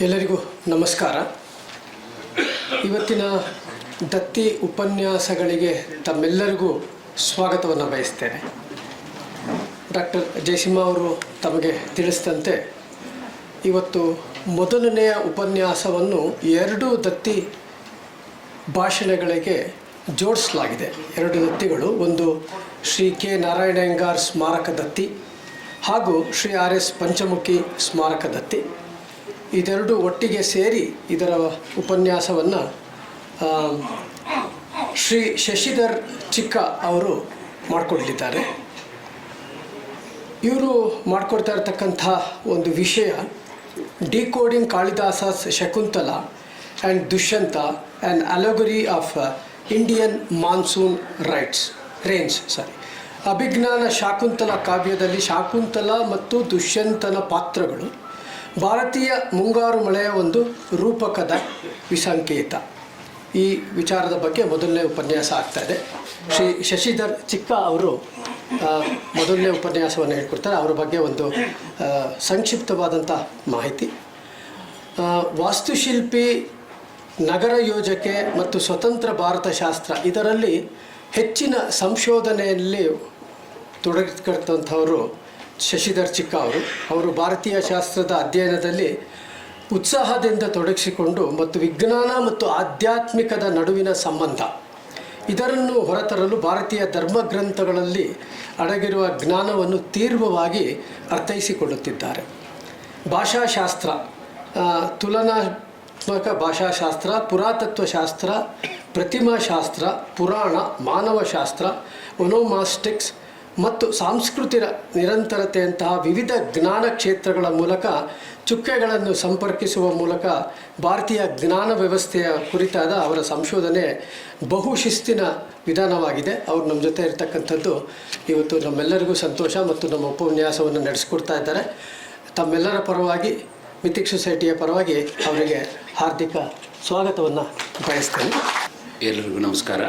ಎಲ್ಲರಿಗೂ ನಮಸ್ಕಾರ. ಇವತ್ತಿನ ದತ್ತಿ ಉಪನ್ಯಾಸಗಳಿಗೆ ತಮ್ಮೆಲ್ಲರಿಗೂ ಸ್ವಾಗತವನ್ನು ಬಯಸ್ತೇನೆ. ಡಾಕ್ಟರ್ ಜಯಸಿಂಹ ಅವರು ತಮಗೆ ತಿಳಿಸಿದಂತೆ ಇವತ್ತು ಮೊದಲನೆಯ ಉಪನ್ಯಾಸವನ್ನು 2 ದತ್ತಿ ಭಾಷಣಗಳಿಗೆ ಜೋಡಿಸಲಾಗಿದೆ. 2 ದತ್ತಿಗಳು, ಒಂದು ಶ್ರೀ ಕೆ ನಾರಾಯಣಯ್ಯಂಗಾರ್ ಸ್ಮಾರಕ ದತ್ತಿ ಹಾಗೂ ಶ್ರೀ RS ಪಂಚಮುಖಿ ಸ್ಮಾರಕ ದತ್ತಿ. ಇದೆರಡು ಒಟ್ಟಿಗೆ ಸೇರಿ ಇದರ ಉಪನ್ಯಾಸವನ್ನು ಶ್ರೀ ಶಶಿಧರ್ ಚಿಕ್ಕ ಅವರು ಮಾಡಿಕೊಡಲಿದ್ದಾರೆ. ಇವರು ಮಾಡಿಕೊಡ್ತಾ ಇರತಕ್ಕಂಥ ಒಂದು ವಿಷಯ decoding Kalidasa's Shakuntala and Dushyanta and allegory of Indian monsoon range. Abhijnana Shakuntala ಕಾವ್ಯದಲ್ಲಿ ಶಾಕುಂತಲ ಮತ್ತು ದುಷ್ಯಂತನ ಪಾತ್ರಗಳು ಭಾರತೀಯ ಮುಂಗಾರು ಮಳೆಯ ಒಂದು ರೂಪಕದ ವಿಸಂಕೇತ. ಈ ವಿಚಾರದ ಬಗ್ಗೆ ಮೊದಲನೇ ಉಪನ್ಯಾಸ ಆಗ್ತಾಯಿದೆ. ಶ್ರೀ ಶಶಿಧರ್ ಚಿಕ್ಕ ಅವರು ಮೊದಲನೇ ಉಪನ್ಯಾಸವನ್ನು ಹೇಳ್ಕೊಡ್ತಾರೆ. ಅವರ ಬಗ್ಗೆ ಒಂದು ಸಂಕ್ಷಿಪ್ತವಾದಂಥ ಮಾಹಿತಿ. ವಾಸ್ತುಶಿಲ್ಪಿ, ನಗರ ಯೋಜನೆ ಮತ್ತು ಸ್ವತಂತ್ರ ಭಾರತ ಶಾಸ್ತ್ರ ಇದರಲ್ಲಿ ಹೆಚ್ಚಿನ ಸಂಶೋಧನೆಯಲ್ಲಿ ತೊಡಗಿರ್ತಂಥವರು ಶಶಿಧರ್ ಚಿಕ್ಕ ಅವರು ಭಾರತೀಯ ಶಾಸ್ತ್ರದ ಅಧ್ಯಯನದಲ್ಲಿ ಉತ್ಸಾಹದಿಂದ ತೊಡಗಿಸಿಕೊಂಡು ಮತ್ತು ವಿಜ್ಞಾನ ಮತ್ತು ಆಧ್ಯಾತ್ಮಿಕದ ನಡುವಿನ ಸಂಬಂಧ ಇದನ್ನು ಹೊರತರಲು ಭಾರತೀಯ ಧರ್ಮಗ್ರಂಥಗಳಲ್ಲಿ ಅಡಗಿರುವ ಜ್ಞಾನವನ್ನು ತೀವ್ರವಾಗಿ ಅರ್ಥೈಸಿಕೊಳ್ಳುತ್ತಿದ್ದಾರೆ. ಭಾಷಾಶಾಸ್ತ್ರ, ತುಲನಾತ್ಮಕ ಭಾಷಾಶಾಸ್ತ್ರ, ಪುರಾತತ್ವಶಾಸ್ತ್ರ, ಪ್ರತಿಮಾಶಾಸ್ತ್ರ, ಪುರಾಣ, ಮಾನವಶಾಸ್ತ್ರ, ಒನೋಮಾಸ್ಟಿಕ್ಸ್ ಮತ್ತು ಸಾಂಸ್ಕೃತಿಕ ನಿರಂತರತೆಯಂತಹ ವಿವಿಧ ಜ್ಞಾನ ಕ್ಷೇತ್ರಗಳ ಮೂಲಕ ಚುಕ್ಕೆಗಳನ್ನು ಸಂಪರ್ಕಿಸುವ ಮೂಲಕ ಭಾರತೀಯ ಜ್ಞಾನ ವ್ಯವಸ್ಥೆಯ ಕುರಿತಾದ ಅವರ ಸಂಶೋಧನೆ ಬಹು ಶಿಸ್ತಿನ ವಿಧಾನವಾಗಿದೆ. ಅವರು ನಮ್ಮ ಜೊತೆ ಇರತಕ್ಕಂಥದ್ದು ಇವತ್ತು ನಮ್ಮೆಲ್ಲರಿಗೂ ಸಂತೋಷ ಮತ್ತು ನಮ್ಮ ಉಪನ್ಯಾಸವನ್ನು ನಡೆಸಿಕೊಡ್ತಾ ಇದ್ದಾರೆ. ತಮ್ಮೆಲ್ಲರ ಪರವಾಗಿ, ಮಿಥಿಕ್ ಸೊಸೈಟಿಯ ಪರವಾಗಿ ಅವರಿಗೆ ಹಾರ್ದಿಕ ಸ್ವಾಗತವನ್ನು ಬಯಸ್ತೇನೆ. ಎಲ್ಲರಿಗೂ ನಮಸ್ಕಾರ.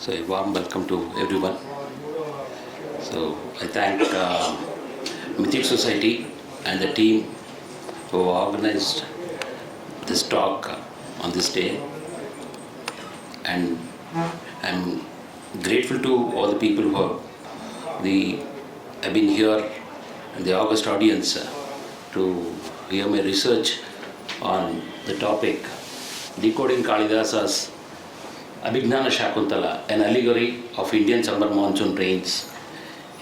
So a warm welcome to everyone. So I thank Mythic Society and the team who organized this talk on this day, and I'm grateful to all the people who have been here in the August audience to hear my research on the topic Decoding Kalidasa's Abhignana Shakuntala, an allegory of Indian summer monsoon rains,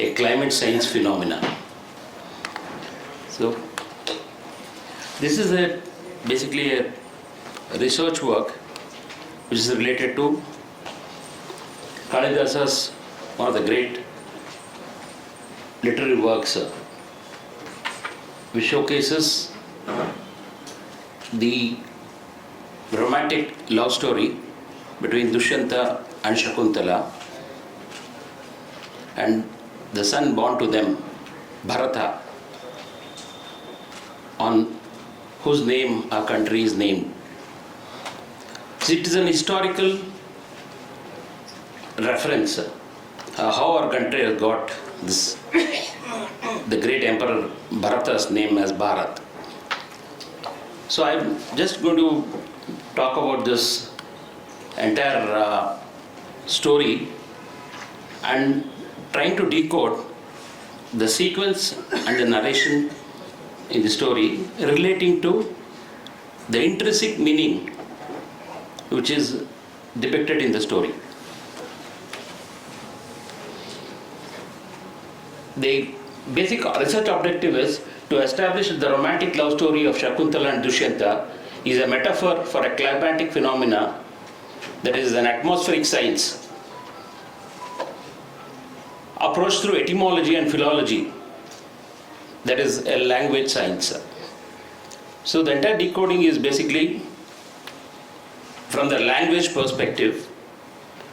a climate science phenomena. So, this is basically a research work which is related to Kalidasa's one of the great literary works, which showcases the romantic love story between Dushyanta and Shakuntala and the son born to them, Bharata, on whose name our country is named. It is an historical reference how our country has got this, the great emperor Bharata's name as Bharat. So I'm just going to talk about this entire story and trying to decode the sequence and the narration in the story relating to the intrinsic meaning which is depicted in the story. The basic research objective is to establish the romantic love story of Shakuntala and Dushyanta is a metaphor for a climatic phenomena that is an atmospheric science approached through etymology and philology, that is a language science. So the entire decoding is basically from the language perspective,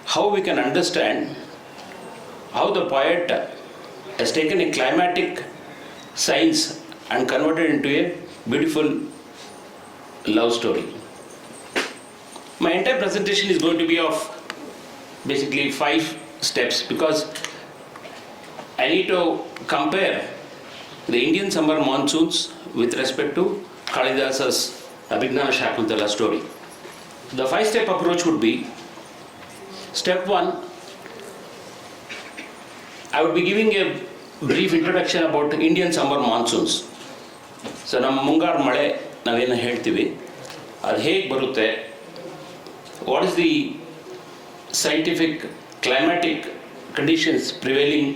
how we can understand how the poet has taken a climatic science and converted into a beautiful love story. My entire presentation is going to be of basically 5 steps because I need to compare the Indian summer monsoons with respect to Kalidasa's Abhignana Shakuntala story. The 5-step approach would be, step 1, I would be giving a brief introduction about Indian summer monsoons. So ನಮ್ಮ ಮುಂಗಾರು ಮಳೆ ನಾವೇನು ಹೇಳ್ತೀವಿ ಅದು ಹೇಗೆ ಬರುತ್ತೆ, what is the scientific climatic conditions prevailing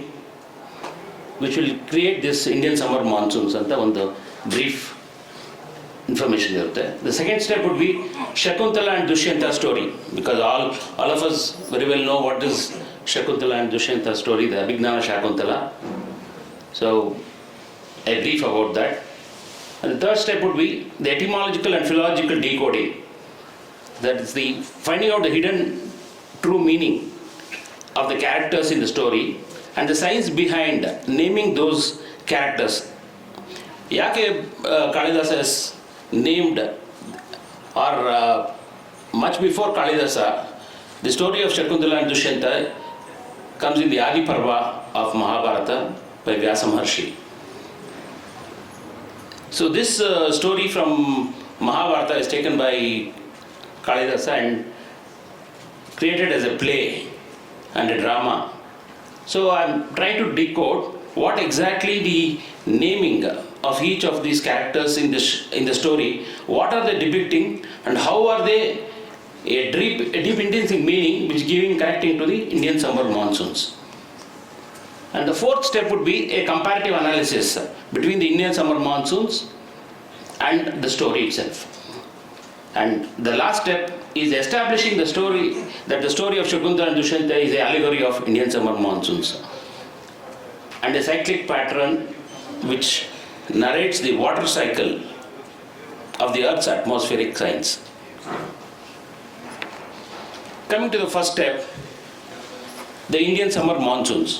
which will create this Indian summer monsoons ಅಂತ ಒಂದು brief information irutte. The second step would be Shakuntala and Dushyanta story, because all of us very well know what is Shakuntala and Dushyanta story, the Abhignana Shakuntala. So a brief about that. And the third step would be the etymological and philological decoding. That is the finding out the hidden true meaning of the characters in the story and the science behind naming those characters. Yake Kalidasa is named, or much before Kalidasa, the story of Shakuntala and Dushyanta comes in the Adi Parva of Mahabharata by Vyasa Maharshi. So this story from Mahabharata is taken by Kalidasa and created as a play and a drama. So I'm trying to decode what exactly the naming of each of these characters in the story, what are they depicting and how are they a deep intrinsic meaning which giving connecting to the Indian summer monsoons. And the fourth step would be a comparative analysis between the Indian summer monsoons and the story itself. And the last step is establishing the story, that the story of Shakuntala and Dushyanta is an allegory of Indian summer monsoons and a cyclic pattern which narrates the water cycle of the Earth's atmospheric science. Coming to the first step, the Indian summer monsoons.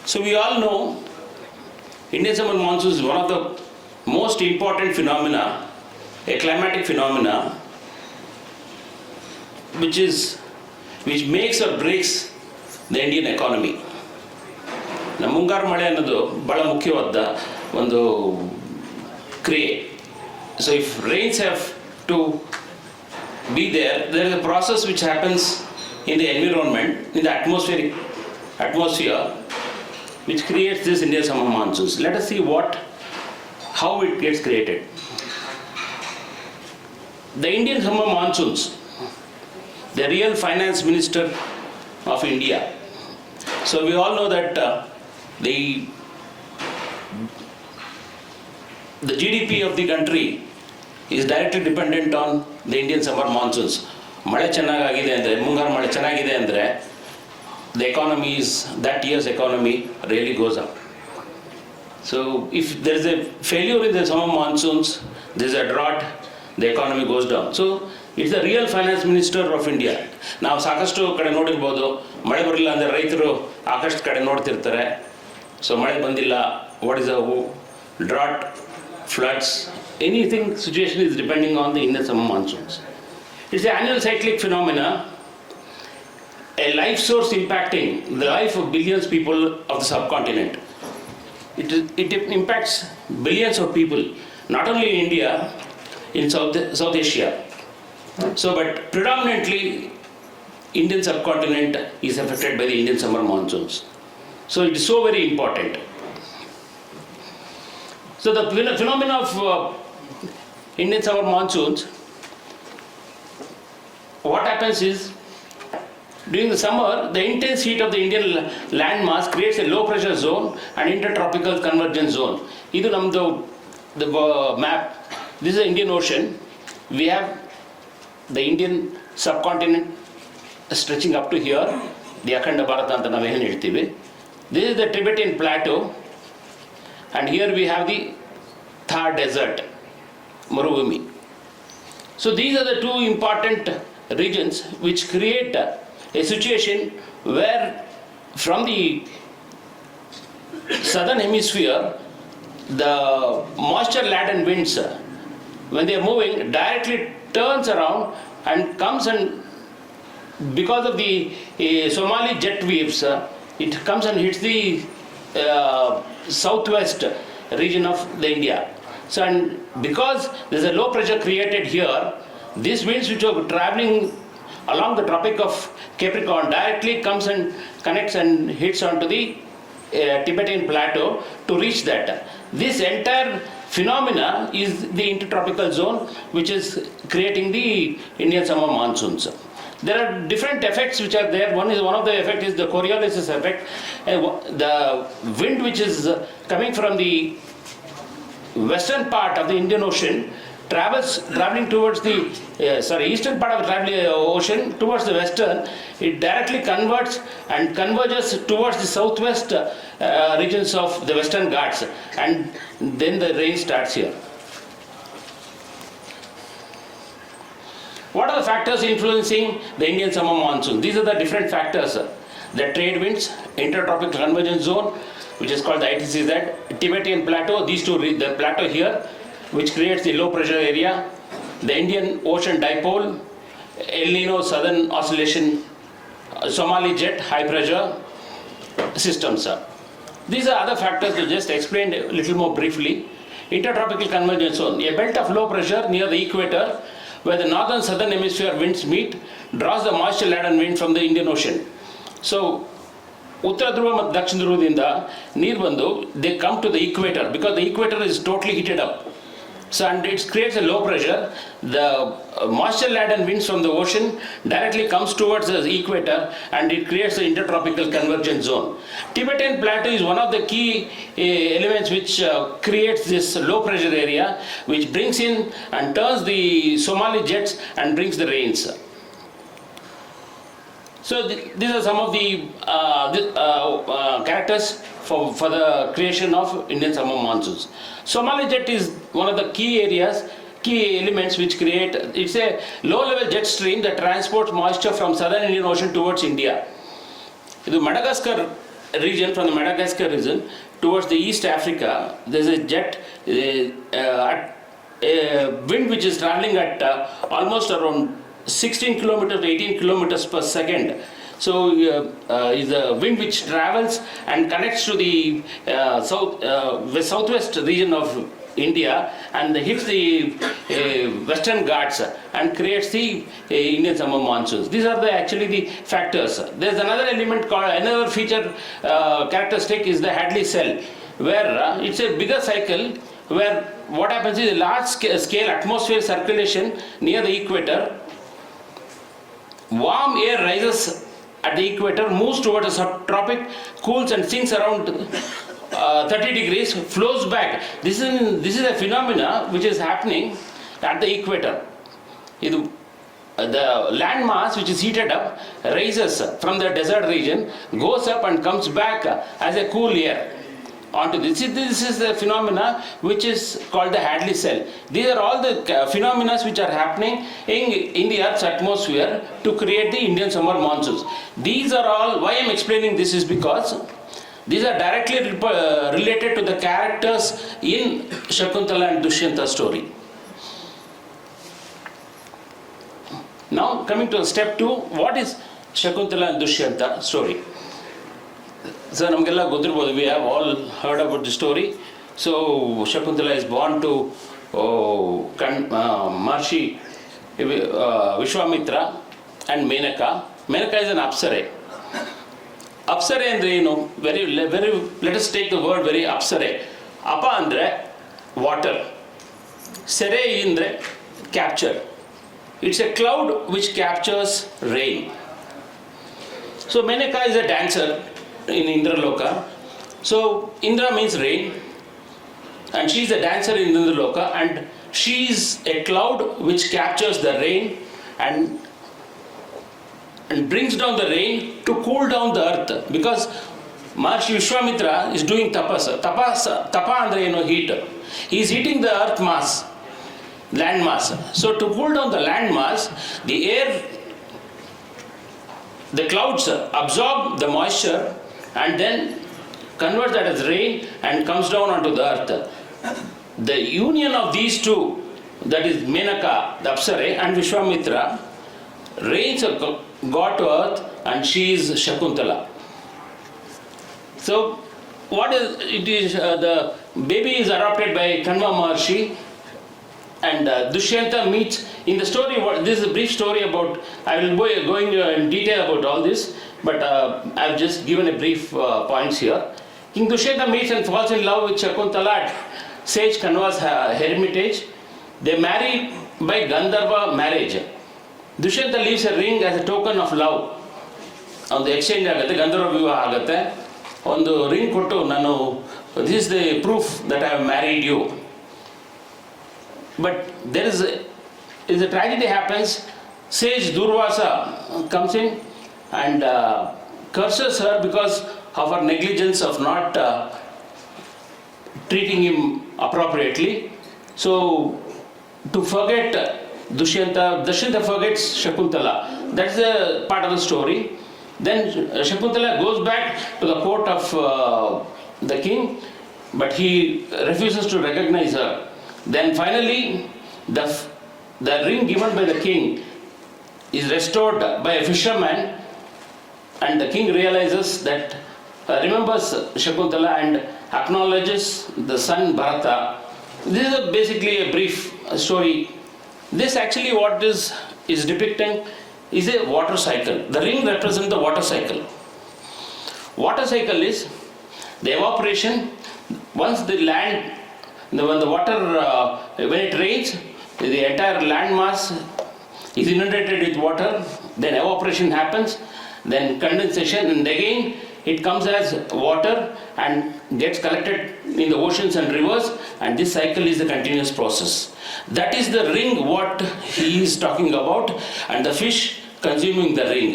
So we all know Indian summer monsoons is one of the most important phenomena, a climatic phenomena which makes or breaks the Indian economy. ನಮ್ಮ ಮುಂಗಾರು ಮಳೆ ಅನ್ನೋದು ಬಹಳ ಮುಖ್ಯವಾದ ಒಂದು ಕ್ರಿಯೆ. So if rains have to be there is a process which happens in the environment, in the atmosphere, which creates this Indian summer monsoons. Let us see how it gets created. The Indian summer monsoons, the real finance minister of India. So we all know that the GDP of the country is directly dependent on the Indian summer monsoons. ಮಳೆ ಚೆನ್ನಾಗಿದೆ ಅಂದರೆ, ಮುಂಗಾರು ಮಳೆ ಚೆನ್ನಾಗಿದೆ ಅಂದರೆ, the economy is, that year's economy really goes up. So if there is a failure in the summer monsoons, there is a drought, the economy goes down. So it's the real finance minister of India. ನಾವು ಸಾಕಷ್ಟು ಕಡೆ ನೋಡಿರ್ಬೋದು, ಮಳೆ ಬರಲಿಲ್ಲ ಅಂದರೆ ರೈತರು ಆಕಾಶದ ಕಡೆ ನೋಡ್ತಿರ್ತಾರೆ. ಸೊ ಮಳೆ ಬಂದಿಲ್ಲ, what is a drought, floods, anything situation is depending on the Indian summer monsoons. It's an annual cyclic phenomena, a life source impacting the life of billions of people of the subcontinent. It impacts billions of people, not only in India, in South Asia. So, but predominantly Indian subcontinent is affected by the Indian summer monsoons. So it is so very important. So the phenomena of Indian summer monsoons, what happens is, during the summer, the intense heat of the Indian land mass creates a low pressure zone and intertropical convergence zone. This is the map. This is the Indian Ocean. We have the Indian subcontinent stretching up to here, the Akhanda Bharata anta ನಾವು ಏನು ಹೇಳ್ತೀವಿ. This is the Tibetan plateau, and here we have the Thar desert, Maruvumi. So these are the two important regions which create a situation where from the southern hemisphere, the moisture laden winds, when they are moving, directly turns around and comes, and because of the Somali jet waves, it comes and hits the southwest region of the India. So, and because there's a low pressure created here, these winds which are traveling along the Tropic of Capricorn directly comes and connects and hits onto the Tibetan plateau to reach that. This entire phenomena is the intertropical zone which is creating the Indian summer monsoons. There are different effects which are there. One of the effect is the Coriolis effect. The wind which is coming from the western part of the Indian Ocean traveling towards the eastern part of the ocean towards the western, it directly converts and converges towards the southwest regions of the Western Ghats, and then the rain starts here. What are the factors influencing the Indian summer monsoon? These are the different factors. The trade winds, intertropical convergence zone, which is called the ITCZ, Tibetan plateau, these two, the plateau here, which creates the low pressure area, the Indian Ocean dipole, El Nino southern oscillation, Somali jet high pressure systems. These are other factors to just explain a little more briefly. Intertropical convergence zone, a belt of low pressure near the equator where the northern southern hemisphere winds meet, draws the moisture laden wind from the Indian Ocean. So, Uttara Dhruva and Dakshin Dhruva near Bandu, they come to the equator because the equator is totally heated up. So, and it creates a low pressure. The moisture laden winds from the ocean directly comes towards the equator and it creates the intertropical convergence zone. Tibetan plateau is one of the key elements which creates this low pressure area, which brings in and turns the Somali jets and brings the rains. So these are some of the characters for the creation of Indian summer monsoons. Somali jet is one of the key areas, key elements which create, it's a low level jet stream that transports moisture from southern Indian Ocean towards India. The Madagascar region, from the Madagascar region towards the East Africa, there's a jet, a wind which is traveling at almost around 16 kilometers to 18 kilometers per second. So is a wind which travels and connects to the southwest region of India and hits the Western Ghats and creates the Indian summer monsoons. These are actually the factors. There's another element called, another feature characteristic is the Hadley cell, where it's a bigger cycle where what happens is a large scale atmosphere circulation near the equator. Warm air rises at the equator, moves towards the subtropic, cools and sinks around 30 degrees, flows back. This is a phenomena which is happening at the equator. The land mass which is heated up rises from the desert region, goes up and comes back as a cool air onto this. This is the phenomena which is called the Hadley cell. These are all the phenomena which are happening in the Earth's atmosphere to create the Indian summer monsoons. These are all, why I am explaining this is because these are directly related to the characters in Shakuntala and Dushyanta story. Now coming to step 2, what is Shakuntala and Dushyanta story? So we have all heard about the story. So Shakuntala is born to Maharishi Vishwamitra and Menaka. Menaka is an Apsare. Apsare andre very let us take the word very Apsare. Apa andre water. Sere andre capture. It's a cloud which captures rain. So Menaka is a dancer in Indraloka. So Indra means rain, and she is a dancer in Indraloka, and she is a cloud which captures the rain and brings down the rain to cool down the earth, because Maharishi Vishwamitra is doing tapas. Tapa andre heat. He is heating the earth mass, land mass. So to cool down the land mass, the air, the clouds absorb the moisture and then convert that as rain and comes down onto the earth. The union of these two, that is Menaka, the Apsare, and Vishwamitra, rains got to earth, and she is Shakuntala. So what is it is the baby is adopted by Kanva Maharshi, and Dushyanta meets in the story. This is a brief story about. I will be going in detail about all this, but I've just given a brief points here. King Dushyanta meets and falls in love with Shakuntala at sage Kanva's hermitage. They marry by Gandharva marriage. Dushyanta leaves a ring as a token of love. ಒಂದು exchange ಆಗುತ್ತೆ, ಗಂಧರ್ವ ವಿವಾಹ ಆಗುತ್ತೆ. ಒಂದು ring ಕೊಟ್ಟು ನಾನು this is the proof that I have married you. But there is a tragedy happens. Sage Durvasa comes in and curses her because of her negligence of not treating him appropriately. So to forget Dushyanta forgets Shakuntala. That's the part of the story. Then Shakuntala goes back to the court of the king, but he refuses to recognize her. Then finally, the ring given by the king is restored by a fisherman, and the king realizes that, remembers Shakuntala and acknowledges the son Bharata. This is basically a brief story. This actually what is depicting is a water cycle. The ring represents the water cycle. Water cycle is the evaporation. Once the land, when the water, when it rains, the entire land mass is inundated with water, then evaporation happens, then condensation, and again it comes as water and gets collected in the oceans and rivers, and this cycle is the continuous process. That is the ring what he is talking about, and the fish consuming the ring.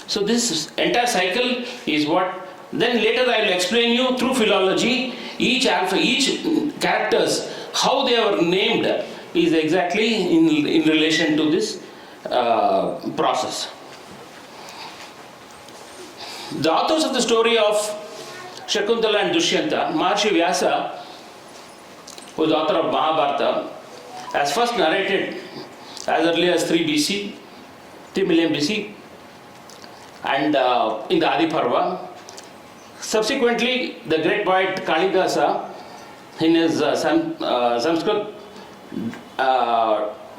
So this entire cycle is what, then later I will explain you through philology, each characters, how they were named is exactly in relation to this process. The authors of the story of Shakuntala and Dushyanta, Maharshi Vyasa, who is the author of Mahabharata, has first narrated as early as 3 BC, 3 million BC, and in the Adi Parva. Subsequently, the great poet Kalidasa, in his Sanskrit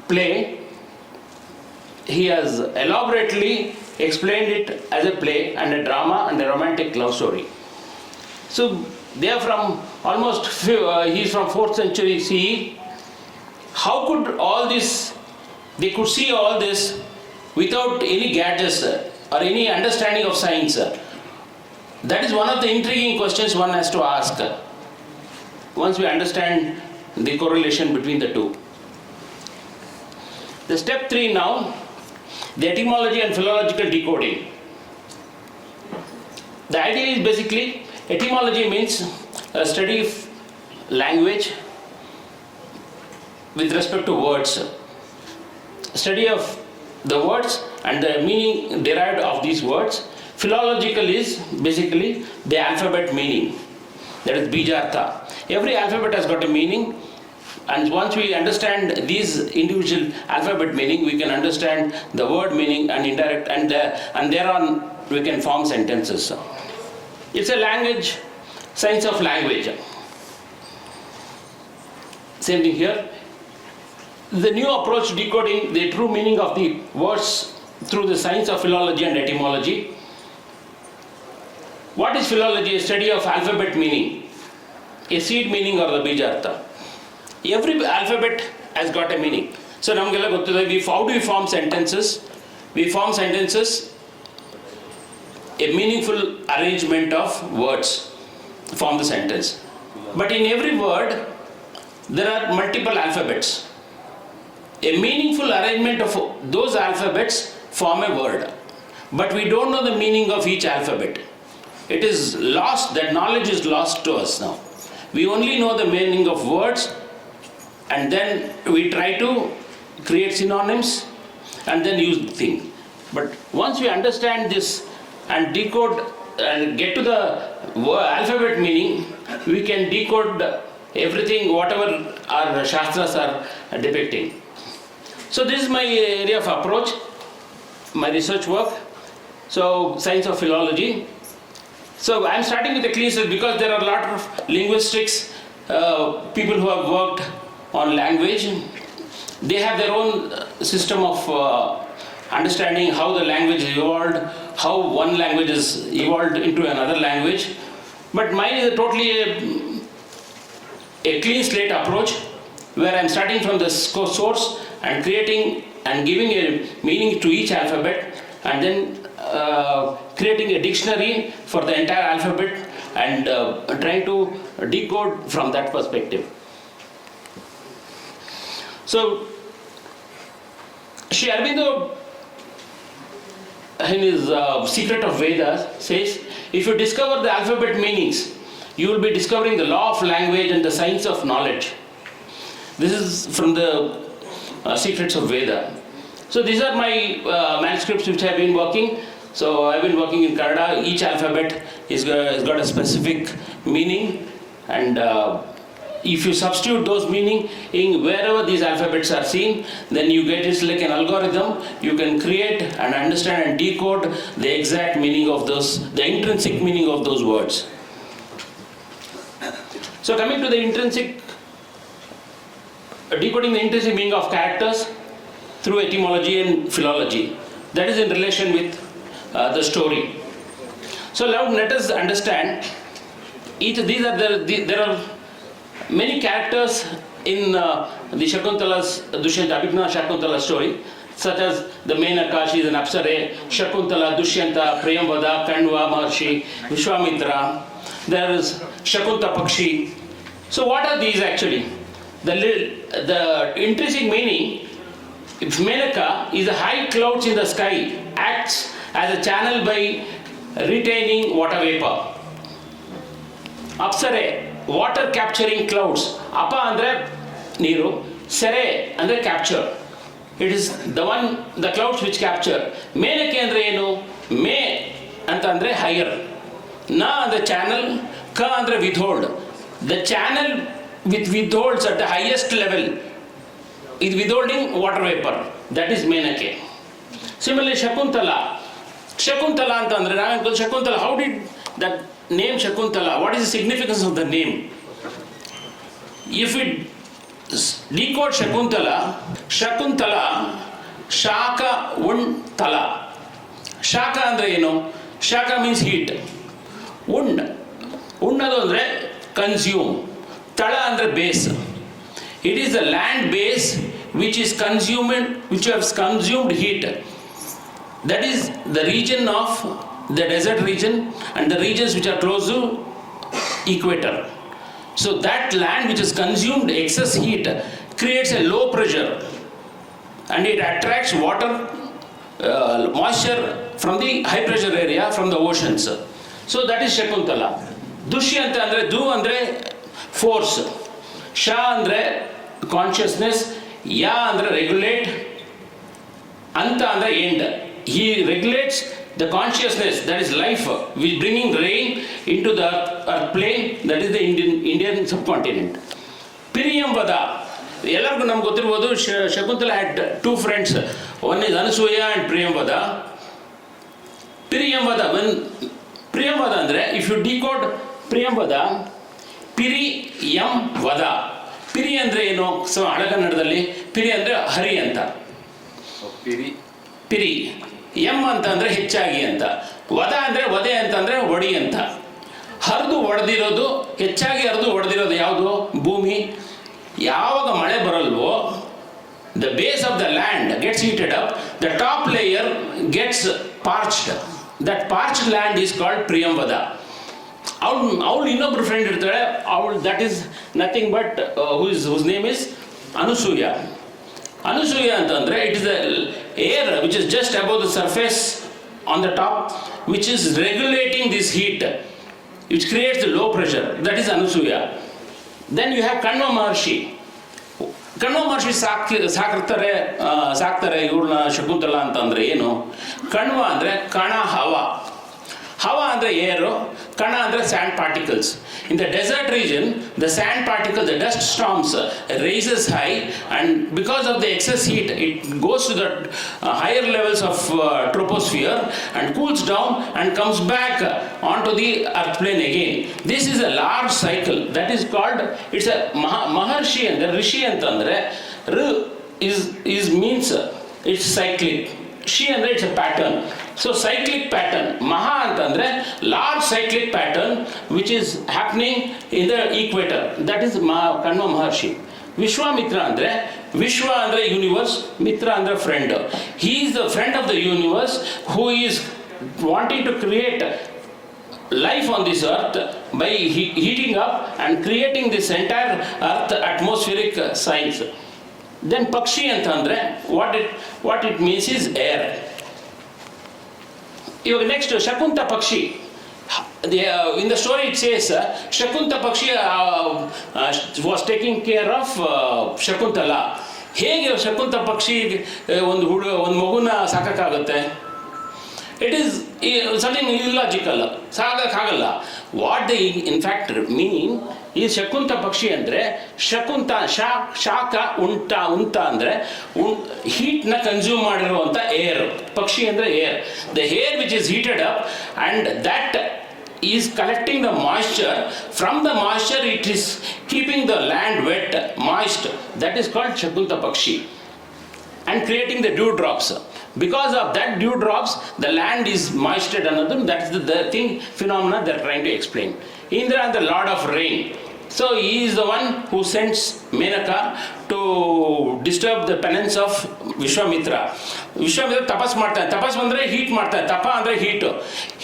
play, he has elaborately explained it as a play and a drama and a romantic love story. So they are from almost, he is from 4th century CE. How could all this, they could see all this without any gadgets or any understanding of science? That is one of the intriguing questions one has to ask once we understand the correlation between the two. The step 3 now, the etymology and philological decoding. The idea is basically, etymology means a study of language with respect to words. Study of the words and the meaning derived of these words. Philological is basically the alphabet meaning, that is Bijartha. Every alphabet has got a meaning, and once we understand these individual alphabet meaning, we can understand the word meaning and indirect, and thereon we can form sentences. It's a language, science of language. Same thing here. The new approach to decoding the true meaning of the words through the science of philology and etymology. What is philology? A study of alphabet meaning, a seed meaning or the Bijartha. Every alphabet has got a meaning. So how do we form sentences? We form sentences, a meaningful arrangement of words form the sentence. But in every word, there are multiple alphabets. A meaningful arrangement of those alphabets form a word. But we don't know the meaning of each alphabet. It is lost, that knowledge is lost to us now. We only know the meaning of words, and then we try to create synonyms and then use the thing. But once we understand this and decode and get to the alphabet meaning, we can decode everything, whatever our Shastras are depicting. So this is my area of approach, my research work. So science of philology. So I'm starting with the clean slate because there are a lot of linguistics people who have worked on language. They have their own system of understanding how the language evolved, how one language is evolved into another language. But mine is totally a clean slate approach where I'm starting from the source and creating and giving a meaning to each alphabet, and then creating a dictionary for the entire alphabet and trying to decode from that perspective. So Shri Aurobindo in his Secret of Vedas says, if you discover the alphabet meanings, you will be discovering the law of language and the science of knowledge. This is from the Secrets of Veda. So these are my manuscripts which I have been working. So I've been working in Kannada. Each alphabet has got a specific meaning, and if you substitute those meaning in wherever these alphabets are seen, then you get it like an algorithm. You can create and understand and decode the exact meaning of those, the intrinsic meaning of those words. So coming to the intrinsic, decoding the intrinsic meaning of characters through etymology and philology. That is in relation with the story. So now let us understand each of these there are many characters in the Shakuntala's Dushyanta Abhigna Shakuntala story, such as the Menaka, she is an Apsare, Shakuntala, Dushyanta, Priyamvada, Kanva, Maharshi, Vishwamitra. There is Shakunta Pakshi. So what are these actually? The intrinsic meaning, if Menaka is a high clouds in the sky, acts as a channel by retaining water vapor. Apsare, water capturing clouds. Apa andre neeru, sere andre capture. It is the clouds which capture. Menake andre enu, me anta andre higher. Na andre channel, ka andre withhold. The channel which withholds at the highest level is withholding water vapor. That is Menake. Similarly, Shakuntala. Shakuntala anta andre Shakuntala. How did that name Shakuntala? What is the significance of the name? If we decode Shakuntala, Shaka Tala. Shaka andre eno? Shaka means heat. Unnadu andre consume. Tala andre base. It is the land base which has consumed heat. That is the region of the desert region and the regions which are close to equator. So that land which has consumed excess heat creates a low pressure and it attracts water, moisture from the high pressure area from the oceans. So that is Shakuntala. Dushyanta andre du andre force. Sha andre consciousness. Ya andre regulate. Anta andre end. He regulates the consciousness, that is life, which bringing rain into the earth plane, that is the Indian subcontinent. Priyamvada. Ellargu namge gottirbodu Shakuntala had two friends. One is Anasuya and Priyamvada. When Priyamvada andre, if you decode Priyamvada, Piriyamvada. Piri andre eno? So Hadakanadalli Piri andre Hari anta. Piri. M ಅಂತಂದರೆ ಹೆಚ್ಚಾಗಿ ಅಂತ, ವದ ಅಂದರೆ ವದೆ ಅಂತಂದರೆ ಒಡಿ ಅಂತ. ಹರಿದು ಒಡೆದಿರೋದು, ಹೆಚ್ಚಾಗಿ ಹರಿದು ಒಡೆದಿರೋದು ಯಾವುದು? ಭೂಮಿ. ಯಾವಾಗ ಮಳೆ ಬರಲ್ವೋ, the base of the land gets heated up, the top layer gets parched. That parched land is called Priyamvada. ಅವಳು ಇನ್ನೊಬ್ರು ಫ್ರೆಂಡ್ ಇರ್ತಾಳೆ, ಅವಳು that is nothing but whose name is Anasuya. Anasuya ಅಂತಂದ್ರೆ it is the air which is just above the surface on the top, which is regulating this heat, which creates the low pressure. That is Anasuya. Then you have Kanva Maharshi. Kanva Maharshi ಸಾಕ್ತಾರೆ ಇವ್ರನ್ನ ಶಕುಂತಲ ಅಂತಂದ್ರೆ ಏನು? ಕಣ್ವ ಅಂದ್ರೆ ಕಣ ಹವ. Hava andre air, Kana andre sand particles. In the desert region, the sand particles, the dust storms raises high, and because of the excess heat, it goes to the higher levels of troposphere and cools down and comes back onto the earth plane again. This is a large cycle that is called, it's a Maharshi and the Rishi antandre, is means it's cyclic. Shi andre it's a pattern. So cyclic pattern, Maha antandre large cyclic pattern which is happening in the equator. That is Kanva Maharshi. Vishwamitra andre, Vishwa andre universe, Mitra andre friend. He is the friend of the universe who is wanting to create life on this earth by heating up and creating this entire earth atmospheric science. Then Pakshi antandre, what it means is air. Next, Shakunta Pakshi. In the story it says, Shakunta Pakshi was taking care of Shakuntala. ಹೇಗೆ ಶಕುಂತ ಪಕ್ಷಿ ಒಂದು ಮಗುನ ಸಾಕಕ್ಕಾಗುತ್ತೆ? It is something illogical. ಸಾಗಕ್ಕಾಗಲ್ಲ. What they in fact mean is Shakunta ಪಕ್ಷಿ ಅಂದರೆ ಶಕುಂತ ಶಾಖ ಉಂಟ ಅಂದರೆ ಹೀಟ್ನ consume ಮಾಡಿರುವಂಥ ಏರ್. ಪಕ್ಷಿ ಅಂದರೆ air. The air which is heated up and that is collecting the moisture. From the moisture it is keeping the land wet, moist. That is called Shakunta Pakshi. And creating the dewdrops. Because of that dewdrops, the land is moistened. That is the thing, phenomena they are trying to explain. Indra is the lord of rain. So he is the one who sends Menaka to disturb the penance of Vishwamitra. Vishwamitra tapas ಮಾಡ್ತಾನೆ. ತಪಸ್ ಅಂದ್ರೆ heat ಮಾಡ್ತಾನೆ. ತಪ ಅಂದ್ರೆ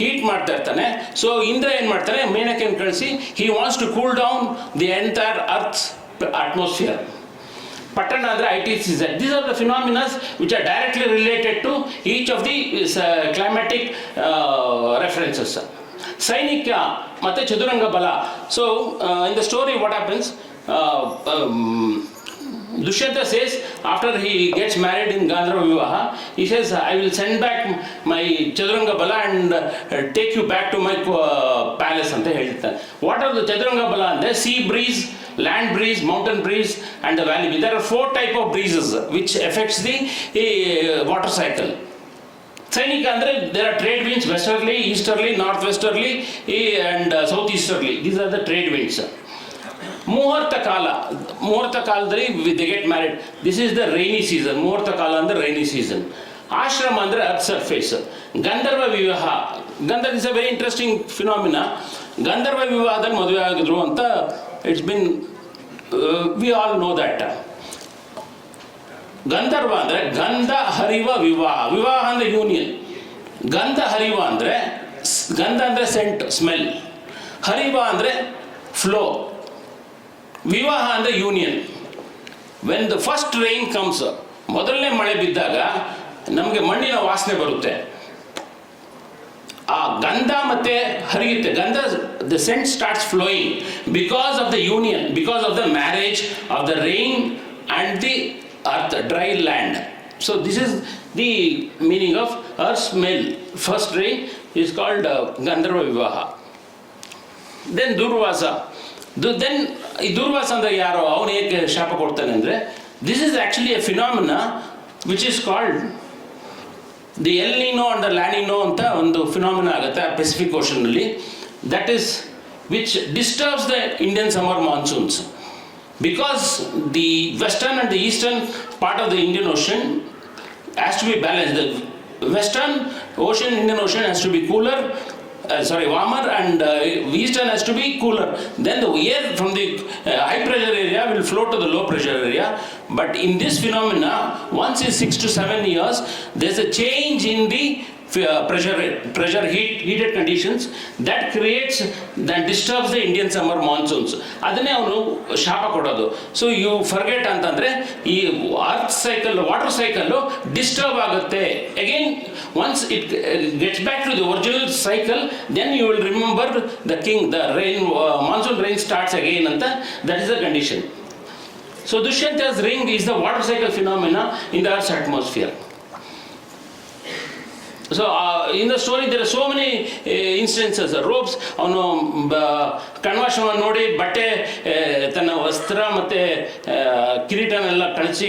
heat ಮಾಡ್ತಾ ಇರ್ತಾನೆ. So Indra ಏನ್ ಮಾಡ್ತಾನೆ, ಮೇನಕನ್ ಕಳಿಸಿ he wants to cool down the entire earth's atmosphere. Patana andre ITCZ. These are the phenomena which are directly related to each of the climatic references. Sainika ಮತ್ತೆ ಚದುರಂಗ ಬಲ. So in the story what happens, Dushyanta says after he gets married in Gandharva Vivaha, he says I will send back my Chaduranga Bala and take you back to my palace anta ಹೇಳ್ತಾನೆ. What are the Chaduranga Bala ಅಂದ್ರೆ sea breeze, land breeze, mountain breeze and the valley breeze. There are 4 type of breezes which affects the water cycle. Sainika andre there are trade winds, westerly, easterly, northwesterly and southeasterly. These are the trade winds. Muhurta kaladri they get married. This is the rainy season. Muhurta kala andre rainy season. Ashrama andre earth surface. Gandharva Vivaha. Gandharva is a very interesting phenomena. Gandharva Vivahadalli ಮದುವೆ ಆಗಿದ್ರು ಅಂತ it's been we all know that. ಗಂಧರ್ವ ಅಂದರೆ ಗಂಧ ಹರಿವ ವಿವಾಹ. ವಿವಾಹ ಅಂದರೆ union. ಗಂಧ ಹರಿವ ಅಂದರೆ ಗಂಧ ಅಂದರೆ ಸೆಂಟ್, ಸ್ಮೆಲ್. ಹರಿವ ಅಂದರೆ ಫ್ಲೋ. ವಿವಾಹ ಅಂದರೆ union. When the first rain comes, ಮೊದಲನೇ ಮಳೆ ಬಿದ್ದಾಗ ನಮಗೆ ಮಣ್ಣಿನ ವಾಸನೆ ಬರುತ್ತೆ. ಆ ಗಂಧ ಮತ್ತೆ ಹರಿಯುತ್ತೆ. Gandha the scent starts flowing because of the union, because of the marriage of the rain and the earth, dry land. So this is the meaning of earth smell. First rain is called Gandharva Vivaha. Then Durvasa. Then Durvasa andre yaro, avanu hege ಶಾಪ ಕೊಡ್ತಾನೆ ಅಂದ್ರೆ, this is actually a phenomena which is called the El Nino and the La Nino ಅಂತ ಒಂದು phenomena ಆಗುತ್ತೆ Pacific Ocean ನಲ್ಲಿ. That is which disturbs the Indian summer monsoons. Because the western and the eastern part of the Indian Ocean has to be balanced. The western ocean, Indian Ocean has to be cooler, warmer, and eastern has to be cooler. Then the air from the high pressure area will flow to the low pressure area. But in this phenomena, once in 6 to 7 years, there's a change in the pressure heated conditions that creates, that disturbs the Indian summer monsoons. ಅದನ್ನೇ ಅವನು ಶಾಪ ಕೊಡೋದು. So you forget ಅಂತಂದರೆ ಈ earth cycle, water cycle disturb ಆಗುತ್ತೆ. Again once it gets back to the original cycle, then you will remember the rain, monsoon rain starts again ಅಂತ. That is the condition. So Dushyanta's ring is the water cycle phenomena in the Earth's atmosphere. So in the story there are so many instances. Ropes ಅವನು ಕಣ್ವಾಶ್ರಮವನ್ನು ನೋಡಿ ಬಟ್ಟೆ ತನ್ನ ವಸ್ತ್ರ ಮತ್ತು ಕಿರೀಟನೆಲ್ಲ ಕಳಚಿ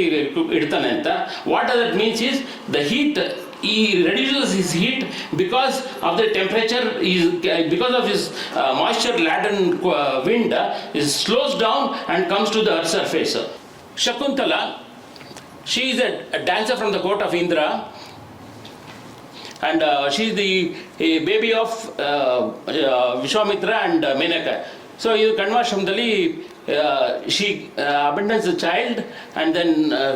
ಇಡ್ತಾನೆ ಅಂತ. What does that means is the heat, he reduces his heat because of the temperature, because of his moisture laden wind, it slows down and comes to the earth's surface. Shakuntala, she is a dancer from the court of Indra, and she is the baby of Vishwamitra and Menaka. So in Kanvashramdali she abandons the child, and then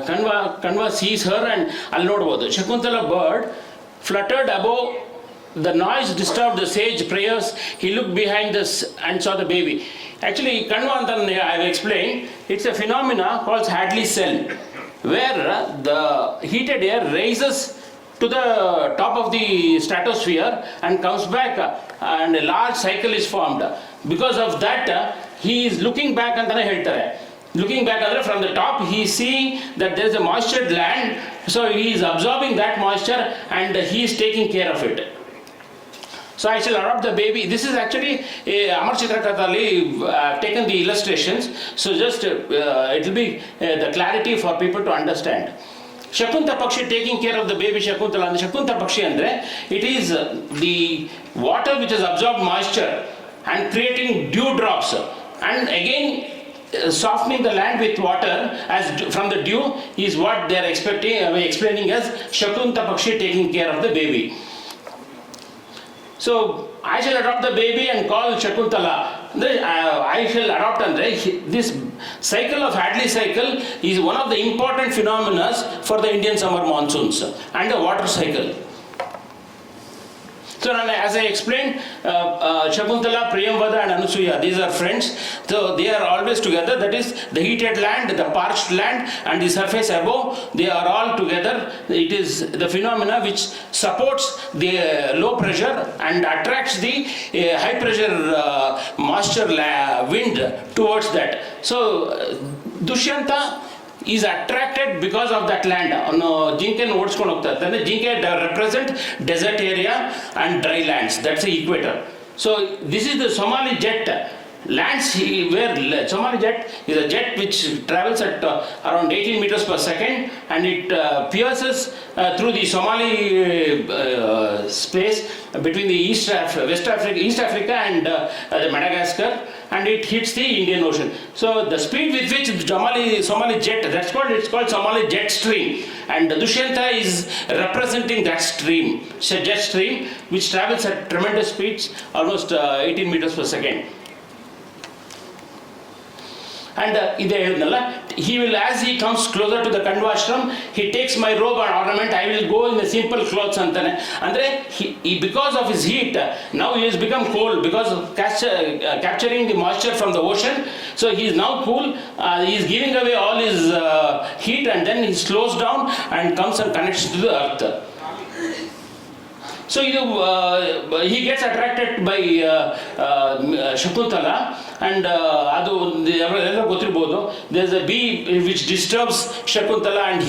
Kanva sees her and ಅಲ್ಲಿ ನೋಡ್ಬೋದು Shakuntala bird fluttered above. The noise disturbed the sage prayers. He looked behind this and saw the baby. Actually Kanva ಅಂತ I have explained, it's a phenomena called Hadley's cell, where the heated air rises to the top of the stratosphere and comes back, and a large cycle is formed. Because of that he is looking back ಅಂತಾನೆ ಹೇಳ್ತಾರೆ. Looking back ಅಂದ್ರೆ from the top he is seeing that there is a moistured land, so he is absorbing that moisture and he is taking care of it. So I shall adopt the baby. This is actually Amar Chitrakatali taken the illustrations, so just it will be the clarity for people to understand. Shakunta Pakshi taking care of the baby Shakuntala. And Shakunta Pakshi andre, it is the water which has absorbed moisture and creating dewdrops, and again softening the land with water as from the dew is what they are explaining as Shakunta Pakshi taking care of the baby. So I shall adopt the baby and call Shakuntala. I shall adopt andre, this cycle of Hadley cycle is one of the important phenomena for the Indian summer monsoons and the water cycle. So as I explained, Shakuntala, Priyamvada and Anusuya, these are friends. So they are always together. That is the heated land, the parched land and the surface above, they are all together. It is the phenomena which supports the low pressure and attracts the high pressure moisture wind towards that. So Dushyanta is attracted because of that land. Jinke ಓಡಿಸ್ಕೊಂಡು ಹೋಗ್ತಾರೆ ಅಂದರೆ ಜಿಂಕೆ represent desert area and dry lands. That's the equator. So this is the Somali jet. Lands where Somali jet is a jet which travels at around 18 meters per second, and it pierces through the Somali space between the East Africa and the Madagascar, and it hits the Indian Ocean. So the speed with which Somali jet, it's called Somali jet stream, and Dushyanta is representing that stream, jet stream which travels at tremendous speeds, almost 18 meters per second. And he will, as he comes closer to the Kandvashram, he takes my robe and ornament. I will go in the simple clothes antane. Andre he because of his heat, now he has become cold because of capturing the moisture from the ocean. So he is now cool. He is giving away all his heat, and then he slows down and comes and connects to the earth. So he gets attracted by Shakuntala, and ಅದು ಎಲ್ಲ ಗೊತ್ತಿರ್ಬೋದು. There's a bee which disturbs Shakuntala, and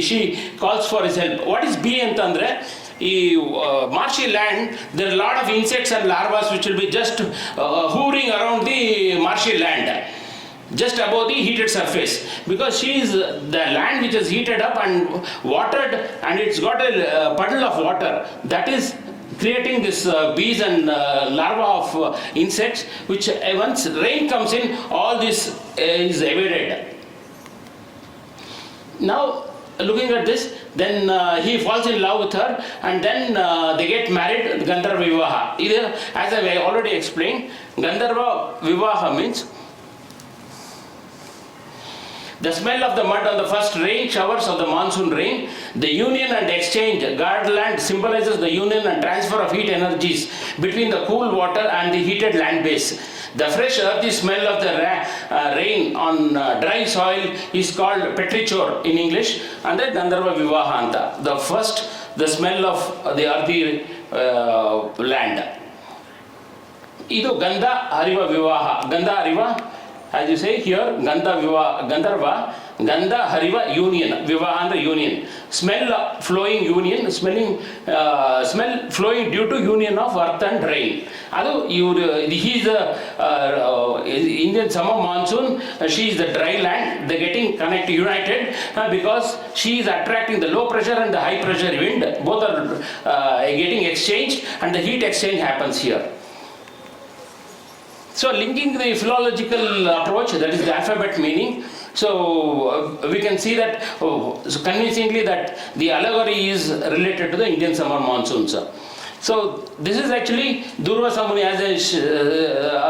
she calls for his help. What is bee ಅಂತಂದ್ರೆ, ಈ marshy land, there are a lot of insects and larvae which will be just hovering around the marshy land, just above the heated surface, because she is the land which is heated up and watered, and it's got a puddle of water that is creating this bees and larvae of insects, which once rain comes in, all this is evaded. Now looking at this, then he falls in love with her, and then they get married. Gandharva Vivaha. As I already explained, Gandharva Vivaha means the smell of the mud on the first rain showers of the monsoon rain. The union and exchange. Garland symbolizes the union and transfer of heat energies between the cool water and the heated land base. The fresh earthy smell of the rain on dry soil is called petrichor in English, and then Gandharva Vivaha anta. The smell of the earthy land. Idu Gandha Hariva Vivaha. Gandha Hariva, as you say here, Gandharva Gandha Hariva union. Vivaha and union. Smell flowing union. Smell flowing due to union of earth and rain. He is the Indian summer monsoon. She is the dry land. They are getting connected, united because she is attracting the low pressure and the high pressure wind. Both are getting exchanged, and the heat exchange happens here. So linking the philological approach, that is the alphabet meaning. So we can see that so convincingly that the allegory is related to the Indian summer monsoons. So this is actually Durva Samuni, as I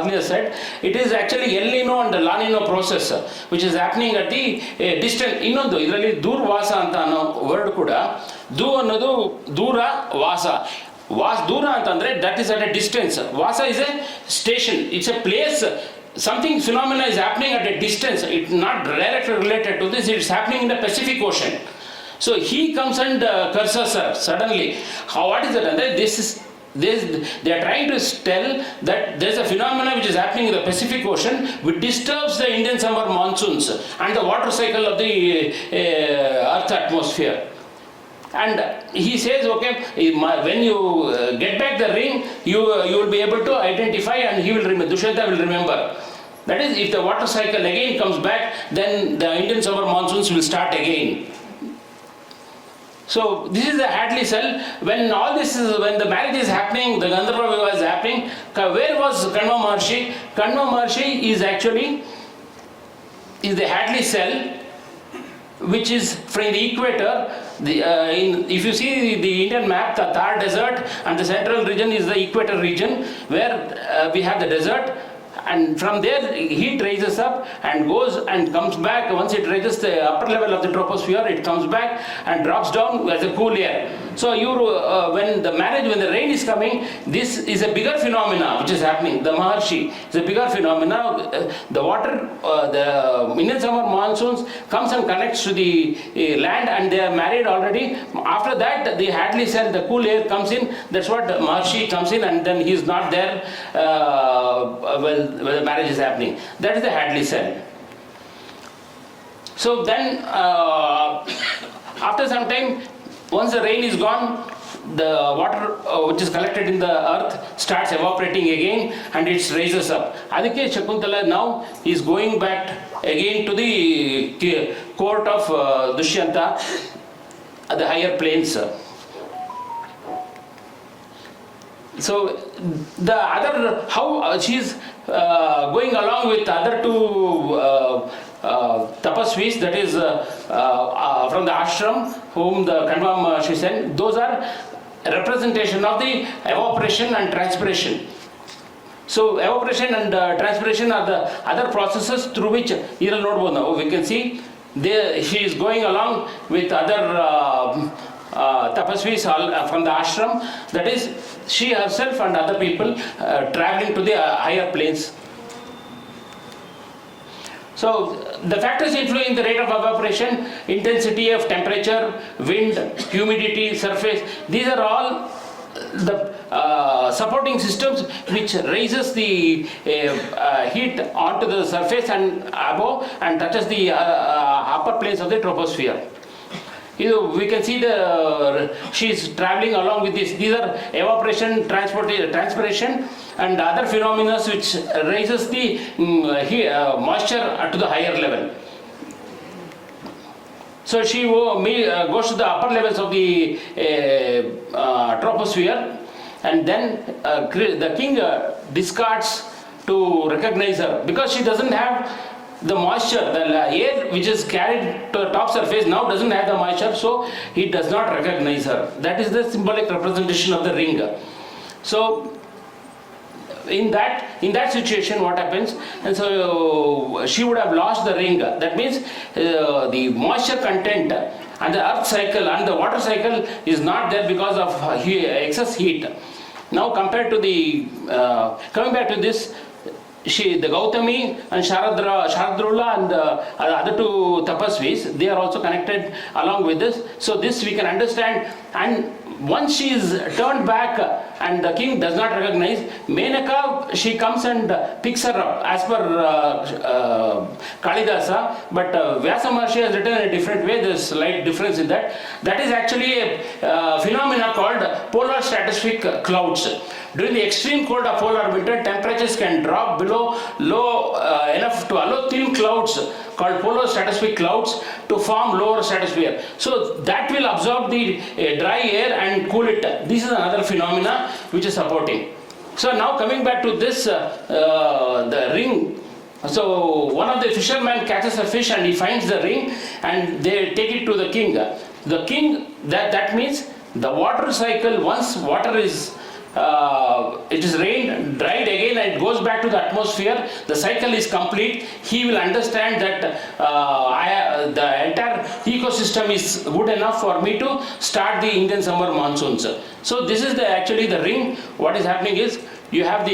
earlier said, it is actually El Nino and the La Nino process which is happening at the distant. Innondu idರಲ್ಲಿ Durvasa ಅಂತ ಅನ್ನೋ word ಕೂಡ ದು ಅನ್ನೋದು ದೂರ ವಾಸ. ದೂರ ಅಂತಂದ್ರೆ that is at a distance. Vasa is a station, it's a place. Something phenomena is happening at a distance. It's not directly related to this. It's happening in the Pacific Ocean. So he comes and curses her suddenly. What is it? And they are trying to tell that there is a phenomena which is happening in the Pacific Ocean which disturbs the Indian summer monsoons and the water cycle of the Earth atmosphere. And he says, okay, when you get back the ring, you will be able to identify, and he will remember. Dushyanta will remember. That is, if the water cycle again comes back, then the Indian summer monsoons will start again. So this is the Hadley cell. When all this is, when the marriage is happening, the Gandharva Vivaha is happening. Where was Kanva Maharshi? Kanva Maharshi is actually the Hadley cell, which is from the equator. If you see the Indian map, the Thar desert and the central region is the equator region where we have the desert, and from there heat rises up and goes and comes back. Once it reaches the upper level of the troposphere, it comes back and drops down as a cool air. So when the rain is coming, this is a bigger phenomena which is happening. The Maharshi is a bigger phenomena. The water, the Indian summer monsoons comes and connects to the land, and they are married already. After that, the Hadley cell, the cool air comes in. That's what Maharshi comes in, and then he is not there where the marriage is happening. That is the Hadley cell. So then, after some time, once the rain is gone, the water which is collected in the earth starts evaporating again, and it raises up. Adike Shakuntala now is going back again to the court of Dushyanta at the higher plains. So the other, how she is going along with the other two tapasvis, that is from the ashram whom the Kanva Maharshi sent, those are representation of the evaporation and transpiration. So evaporation and transpiration are the other processes through which we can see she is going along with other tapasvis from the ashram, that is she herself and other people traveling to the higher plains. So the factors influencing the rate of evaporation, intensity of temperature, wind, humidity, surface, these are all the supporting systems which raises the heat onto the surface and above and touches the upper planes of the troposphere. We can see she is traveling along with this. These are evaporation, transpiration, and other phenomena which raises the moisture to the higher level. So she goes to the upper levels of the troposphere, and then the king discards to recognize her because she doesn't have the moisture. The air which is carried to the top surface now doesn't have the moisture, so he does not recognize her. That is the symbolic representation of the ring. So in that situation, what happens? And so she would have lost the ring. That means the moisture content and the earth cycle and the water cycle is not there because of excess heat. Now compared to the coming back to this, the Gautami and Sharadrula and the other two tapasvis, they are also connected along with this. So this we can understand. And once she is turned back and the king does not recognize, Menaka, she comes and picks her up as per Kalidasa, but Vyasa Maharshi has written in a different way. There's slight difference in that. That is actually a phenomena called polar stratospheric clouds. During the extreme cold of polar winter, temperatures can drop below low enough to allow thin clouds called polar stratospheric clouds to form lower stratosphere. So that will absorb the dry air and cool it. This is another phenomena which is supporting. So now coming back to this, the ring. So one of the fishermen catches a fish and he finds the ring and they take it to the king. The king, that means the water cycle, once water is it is rained, dried again and it goes back to the atmosphere, the cycle is complete. He will understand that the entire ecosystem is good enough for me to start the Indian summer monsoons. So this is actually the ring. What is happening is you have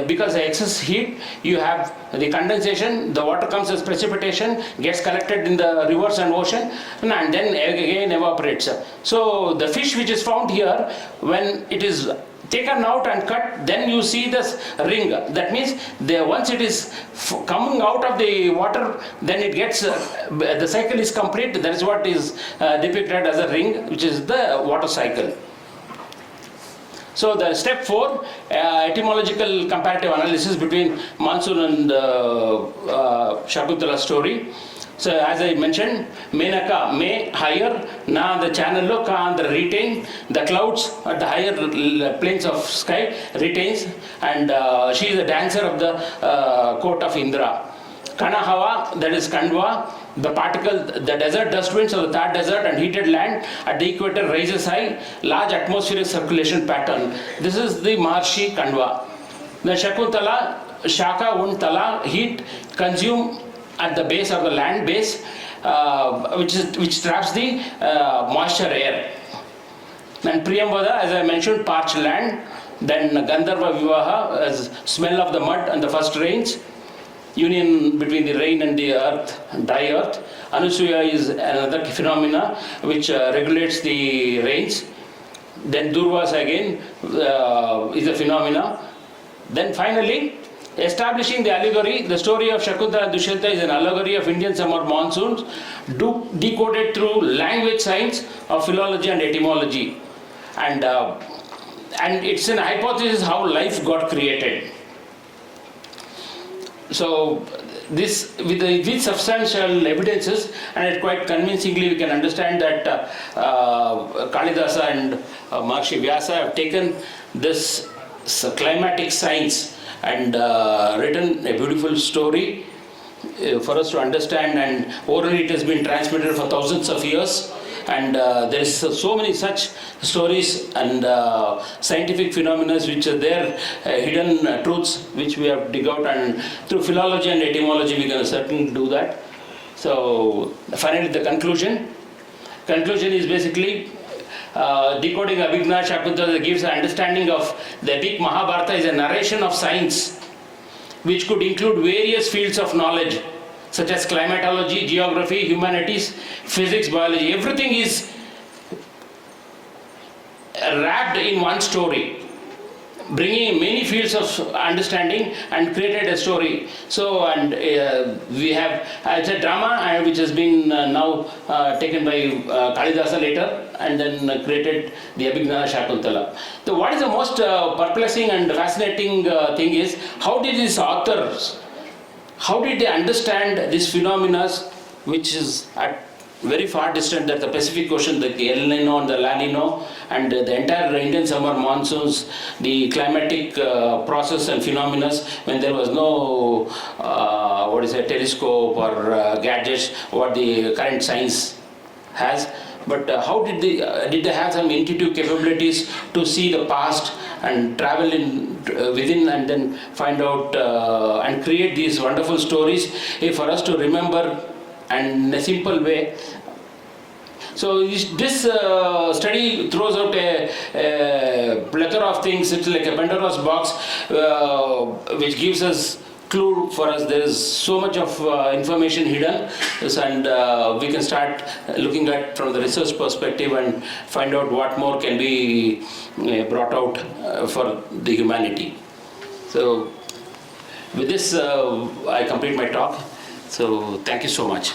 because of excess heat, you have the condensation, the water comes as precipitation, gets collected in the rivers and ocean, and then again evaporates. So the fish which is found here, when it is taken out and cut, then you see this ring. That means once it is coming out of the water, then it gets, the cycle is complete. That is what is depicted as a ring, which is the water cycle. So the step 4, etymological comparative analysis between Monsoon and Shakuntala story. So as I mentioned, Menaka, may, higher, na the channel, ka the retain, the clouds at the higher planes of sky retains, and she is the dancer of the court of Indra. Kanahawa, that is Kandwa, the particle, the desert dust winds of the Thar desert and heated land at the equator rises high, large atmospheric circulation pattern. This is the Maharshi Kandwa. The Shakuntala, Shaka Untala, heat consume at the base of the land base, which traps the moisture air. And Priyambada, as I mentioned, parched land. Then Gandharva Vivaha, as smell of the mud and the first rains. Union between the rain and the earth, dry earth. Anusuya is another phenomena which regulates the rains. Then Durvasa again is a phenomena. Then finally, establishing the allegory, the story of Shakuntala and Dushyanta is an allegory of Indian summer monsoons, decoded through language science of philology and etymology. And it's an hypothesis how life got created. So this, with substantial evidences and quite convincingly, we can understand that Kalidasa and Maharshi Vyasa have taken this climatic science and written a beautiful story for us to understand, and orally it has been transmitted for thousands of years. And there is so many such stories and scientific phenomena which are there, hidden truths which we have dig out, and through philology and etymology we can certainly do that. So finally the conclusion is basically decoding Abhigna Shakuntala gives an understanding of the epic Mahabharata is a narration of science which could include various fields of knowledge such as climatology, geography, humanities, physics, biology. Everything is wrapped in one story, bringing many fields of understanding and created a story. So, and we have, it's a drama which has been now taken by Kalidasa later, and then created the Abhigna Shakuntala. So what is the most perplexing and fascinating thing is, how did these authors, how did they understand these phenomena which is at very far distant, that the Pacific Ocean, the El Nino and the La Nino, and the entire Indian summer monsoons, the climatic process and phenomena when there was no telescope or gadgets what the current science has. But how did they have some intuitive capabilities to see the past and travel within and then find out and create these wonderful stories for us to remember, and in a simple way. So this study throws out a plethora of things. It's like a Pandora's box which gives us clue for us. There is so much of information hidden, and we can start looking at from the research perspective and find out what more can be brought out for the humanity. So with this, I complete my talk. So thank you so much.